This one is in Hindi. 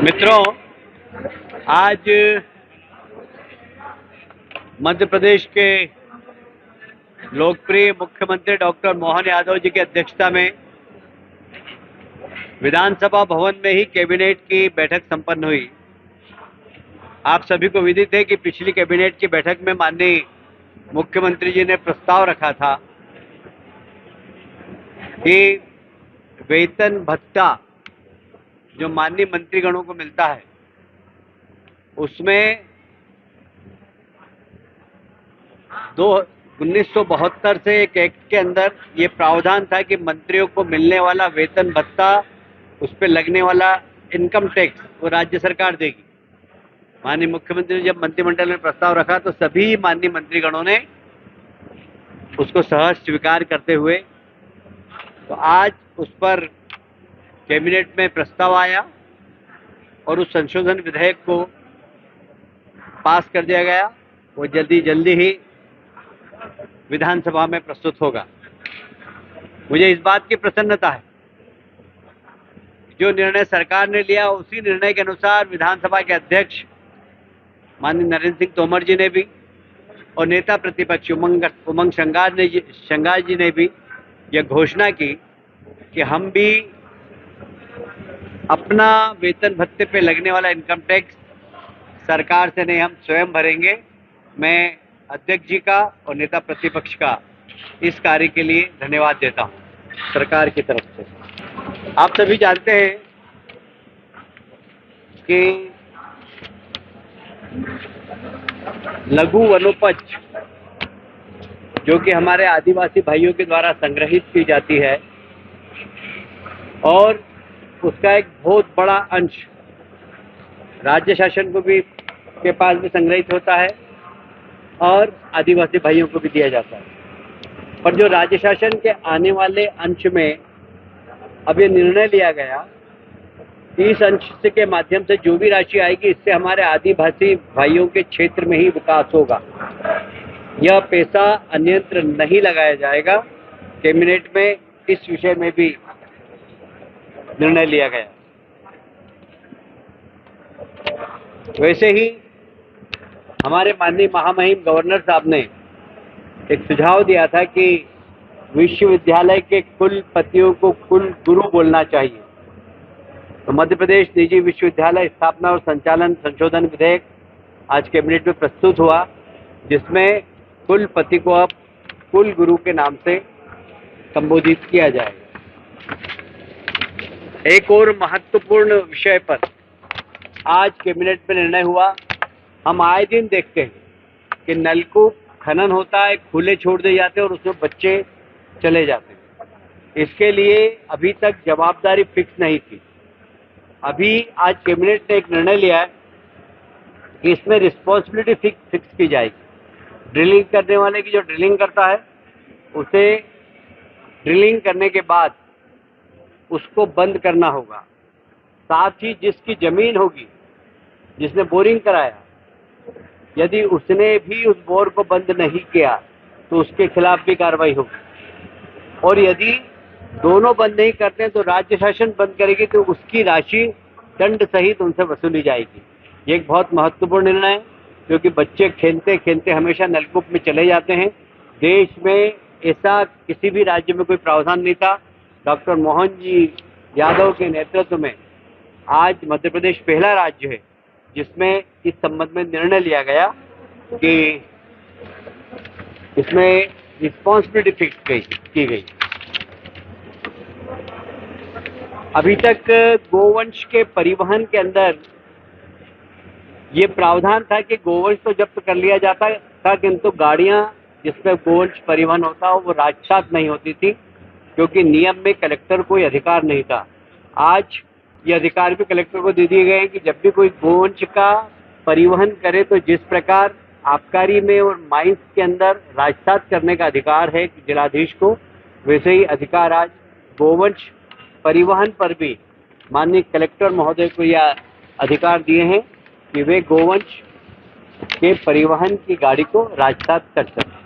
मित्रों, आज मध्य प्रदेश के लोकप्रिय मुख्यमंत्री डॉक्टर मोहन यादव जी की अध्यक्षता में विधानसभा भवन में ही कैबिनेट की बैठक संपन्न हुई। आप सभी को विदित है कि पिछली कैबिनेट की बैठक में माननीय मुख्यमंत्री जी ने प्रस्ताव रखा था कि वेतन भत्ता जो माननीय मंत्रीगणों को मिलता है उसमें 1972 से एक एक्ट के अंदर ये प्रावधान था कि मंत्रियों को मिलने वाला वेतन भत्ता, उस पर लगने वाला इनकम टैक्स वो राज्य सरकार देगी। माननीय मुख्यमंत्री ने जब मंत्रिमंडल में प्रस्ताव रखा तो सभी माननीय मंत्रीगणों ने उसको सहर्ष स्वीकार करते हुए तो आज उस पर कैबिनेट में प्रस्ताव आया और उस संशोधन विधेयक को पास कर दिया गया। वो जल्दी ही विधानसभा में प्रस्तुत होगा। मुझे इस बात की प्रसन्नता है, जो निर्णय सरकार ने लिया उसी निर्णय के अनुसार विधानसभा के अध्यक्ष माननीय नरेंद्र सिंह तोमर जी ने भी और नेता प्रतिपक्ष उमंग श्रंगार जी ने भी यह घोषणा की कि हम भी अपना वेतन भत्ते पे लगने वाला इनकम टैक्स सरकार से नहीं, हम स्वयं भरेंगे। मैं अध्यक्ष जी का और नेता प्रतिपक्ष का इस कार्य के लिए धन्यवाद देता हूं सरकार की तरफ से। आप सभी जानते हैं कि लघु वनोपज जो कि हमारे आदिवासी भाइयों के द्वारा संग्रहित की जाती है और उसका एक बहुत बड़ा अंश राज्य शासन को भी के पास भी संग्रहित होता है और आदिवासी भाइयों को भी दिया जाता है। पर जो राज्य शासन के आने वाले अंश में अब ये निर्णय लिया गया कि इस अंश के माध्यम से जो भी राशि आएगी इससे हमारे आदिवासी भाइयों के क्षेत्र में ही विकास होगा। यह पैसा अन्यत्र नहीं लगाया जाएगा। कैबिनेट में इस विषय में भी निर्णय लिया गया। वैसे ही हमारे माननीय महामहिम गवर्नर साहब ने एक सुझाव दिया था कि विश्वविद्यालय के कुलपतियों को कुल गुरु बोलना चाहिए। तो मध्य प्रदेश निजी विश्वविद्यालय स्थापना और संचालन संशोधन विधेयक आज कैबिनेट में प्रस्तुत हुआ, जिसमें कुलपति को अब कुल गुरु के नाम से संबोधित किया जाएगा। एक और महत्वपूर्ण विषय पर आज कैबिनेट में निर्णय हुआ। हम आए दिन देखते हैं कि नलकूप खनन होता है, खुले छोड़ दिए जाते हैं और उसमें बच्चे चले जाते हैं। इसके लिए अभी तक जवाबदारी फिक्स नहीं थी। अभी आज कैबिनेट ने एक निर्णय लिया है कि इसमें रिस्पॉन्सिबिलिटी फिक्स की जाएगी। ड्रिलिंग करने वाले की जो ड्रिलिंग करता है उसे ड्रिलिंग करने के बाद उसको बंद करना होगा। साथ ही जिसकी जमीन होगी, जिसने बोरिंग कराया, यदि उसने भी उस बोर को बंद नहीं किया तो उसके खिलाफ भी कार्रवाई होगी। और यदि दोनों बंद नहीं करते हैं तो राज्य शासन बंद करेगी तो उसकी राशि दंड सहित उनसे वसूली जाएगी। ये एक बहुत महत्वपूर्ण निर्णय है, क्योंकि बच्चे खेलते खेलते हमेशा नलकूप में चले जाते हैं। देश में ऐसा किसी भी राज्य में कोई प्रावधान नहीं था। डॉक्टर मोहन जी यादव के नेतृत्व में आज मध्य प्रदेश पहला राज्य है जिसमें इस संबंध में निर्णय लिया गया कि इसमें रिस्पॉन्सिबिलिटी फिक्स की गई। अभी तक गोवंश के परिवहन के अंदर ये प्रावधान था कि गोवंश तो जब्त कर लिया जाता था, किंतु गाड़ियां जिसमें गोवंश परिवहन होता वो राजसात नहीं होती थी, क्योंकि नियम में कलेक्टर कोई अधिकार नहीं था। आज ये अधिकार भी कलेक्टर को दे दिए गए हैं कि जब भी कोई गोवंश का परिवहन करे तो जिस प्रकार आबकारी में और माइंस के अंदर राजसात करने का अधिकार है जिलाधीश को, वैसे ही अधिकार आज गोवंश परिवहन पर भी माननीय कलेक्टर महोदय को यह अधिकार दिए हैं कि वे गोवंश के परिवहन की गाड़ी को राजसात कर सकें।